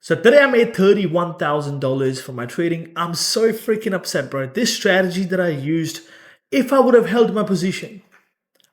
So today I made $31,000 from my trading. I'm so freaking upset, bro. This strategy that I used, if I would have held my position,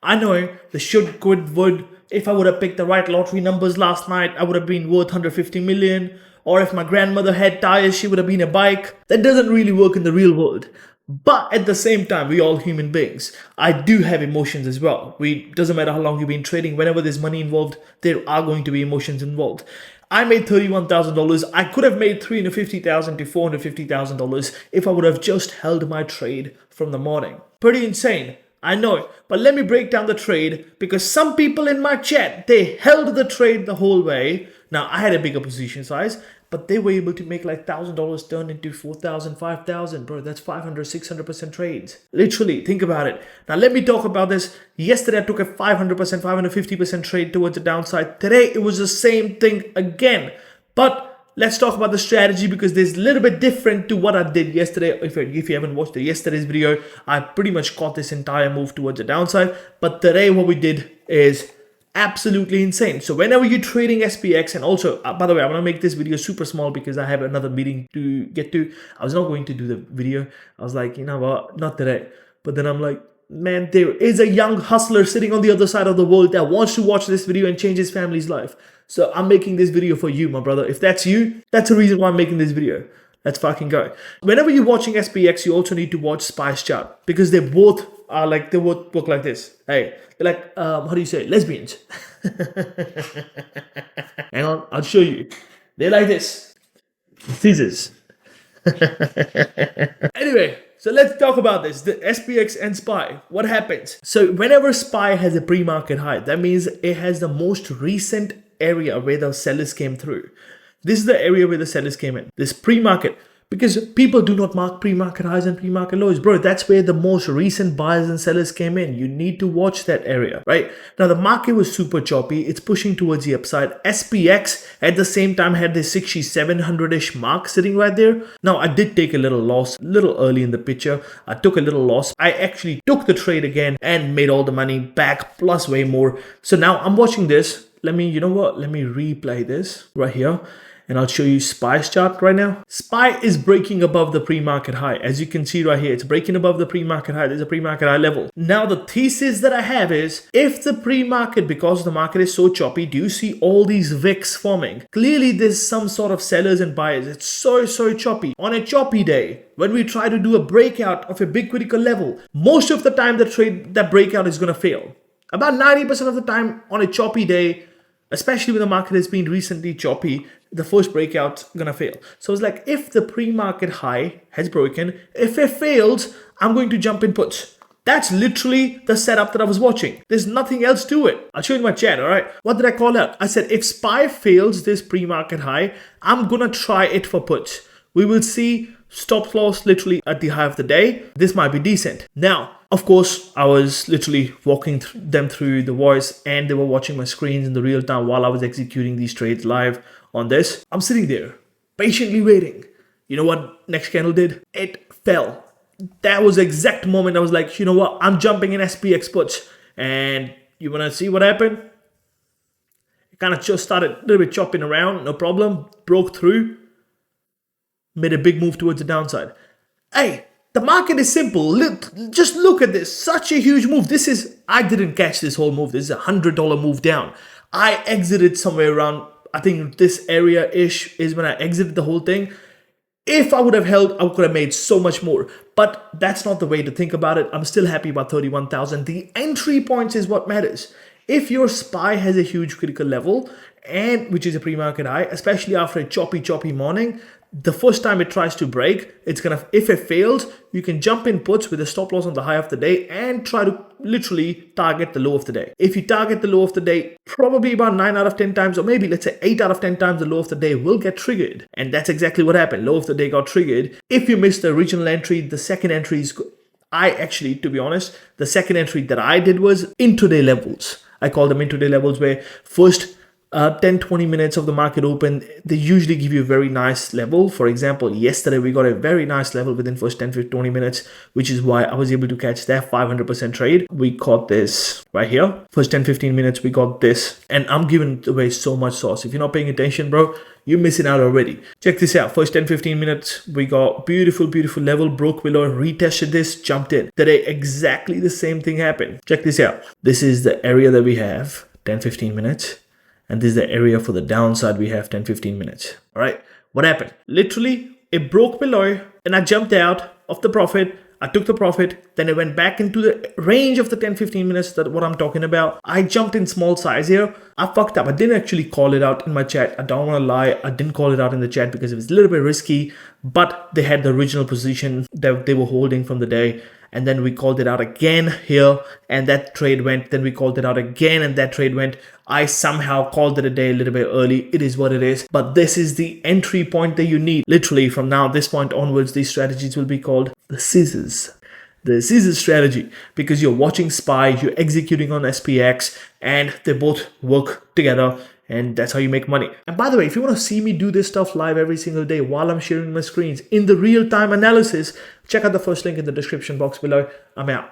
I know the should, could, would. If I would have picked the right lottery numbers last night, I would have been worth 150 million. Or if my grandmother had tires, she would have been a bike. That doesn't really work in the real world. But at the same time, we all human beings. I do have emotions as well. Doesn't matter how long you've been trading, whenever there's money involved, there are going to be emotions involved. I made $31,000. I could have made $350,000 to $450,000 if I would have just held my trade from the morning. Pretty insane, I know. But let me break down the trade, because some people in my chat, they held the trade the whole way. Now, I had a bigger position size, but they were able to make like $1,000 turn into $4,000, $5,000. Bro, that's 500, 600% trades. Literally, think about it. Now, let me talk about this. Yesterday, I took a 500%, 550% trade towards the downside. Today, it was the same thing again. But let's talk about the strategy, because there's a little bit different to what I did yesterday. If you haven't watched yesterday's video, I pretty much caught this entire move towards the downside. But today, what we did is absolutely insane. So whenever you're trading SPX, and also, by the way, I'm going to make this video super small because I have another meeting to get to. I was not going to do the video. I was like, you know what, not today. But then I'm like, man, there is a young hustler sitting on the other side of the world that wants to watch this video and change his family's life. So I'm making this video for you, my brother. If that's you, that's the reason why I'm making this video. Let's fucking go. Whenever you're watching SPX, you also need to watch SPY's chart, because they both work like this. Hey, they're like, how do you say it? Lesbians. Hang on, I'll show you. They're like this. Scissors. Anyway, so let's talk about this. The SPX and SPY. What happens? So whenever SPY has a pre-market high, that means it has the most recent area where the sellers came through. This is the area where the sellers came in. This pre-market. Because people do not mark pre-market highs and pre-market lows. Bro, that's where the most recent buyers and sellers came in. You need to watch that area, right? Now, the market was super choppy. It's pushing towards the upside. SPX at the same time had this 6,700-ish mark sitting right there. Now, I did take a little loss, a little early in the picture. I took a little loss. I actually took the trade again and made all the money back, plus way more. So now I'm watching this. You know what? Let me replay this right here. And I'll show you SPY's chart right now. SPY is breaking above the pre-market high. As you can see right here, it's breaking above the pre-market high. There's a pre-market high level. Now, the thesis that I have is, if the pre-market, because the market is so choppy, do you see all these VIX forming? Clearly, there's some sort of sellers and buyers. It's so choppy. On a choppy day, when we try to do a breakout of a big critical level, most of the time that breakout is going to fail. About 90% of the time on a choppy day, especially when the market has been recently choppy, the first breakout's gonna fail. So it's like, if the pre-market high has broken, if it fails, I'm going to jump in puts. That's literally the setup that I was watching. There's nothing else to it. I'll show you in my chat, all right? What did I call out? I said, if SPY fails this pre-market high, I'm gonna try it for puts. We will see stop loss literally at the high of the day. This might be decent. Now, of course, I was literally walking them through the voice, and they were watching my screens in the real time while I was executing these trades live on this. I'm sitting there, patiently waiting. You know what next candle did? It fell. That was the exact moment I was like, you know what? I'm jumping in SPX puts. And you want to see what happened? It kind of just started a little bit chopping around, no problem. Broke through. Made a big move towards the downside. Hey, the market is simple. Just look at this. Such a huge move. I didn't catch this whole move. This is a $100 move down. I exited somewhere around, I think this area-ish is when I exited the whole thing. If I would have held, I could have made so much more. But that's not the way to think about it. I'm still happy about 31,000. The entry points is what matters. If your SPY has a huge critical level, and which is a pre-market high, especially after a choppy morning, the first time it tries to break, if it fails, you can jump in puts with a stop loss on the high of the day and try to literally target the low of the day. If you target the low of the day, probably about 9 out of 10 times, or maybe let's say 8 out of 10 times, the low of the day will get triggered. And that's exactly what happened. Low of the day got triggered. If you missed the original entry, the second entry is to be honest, the second entry that I did was intraday levels. I call them intraday levels, where first 10-20 minutes of the market open, they usually give you a very nice level. For example, yesterday we got a very nice level within first 10-20 minutes, which is why I was able to catch that 500% trade. We caught this right here. First 10-15 minutes, we got this. And I'm giving away so much sauce. If you're not paying attention, bro, you're missing out already. Check this out. First 10-15 minutes, we got beautiful level, broke below, retested this, jumped in. Today, exactly the same thing happened. Check this out. This is the area that we have, 10-15 minutes. And this is the area for the downside we have, 10-15 minutes. All right. What happened? Literally, it broke below and I jumped out of the profit. I took the profit, then I went back into the range of the 10-15 minutes, that what I'm talking about. I jumped in small size here. I fucked up. I didn't actually call it out in my chat. I don't want to lie. I didn't call it out in the chat because it was a little bit risky, but they had the original position that they were holding from the day. And then we called it out again here and that trade went. Then we called it out again and that trade went. I somehow called it a day a little bit early. It is what it is. But this is the entry point that you need. Literally from now, this point onwards, these strategies will be called the scissors. The scissor strategy, because you're watching SPY, you're executing on SPX, and they both work together. And that's how you make money. And by the way, if you want to see me do this stuff live every single day while I'm sharing my screens in the real-time analysis, check out the first link in the description box below. I'm out.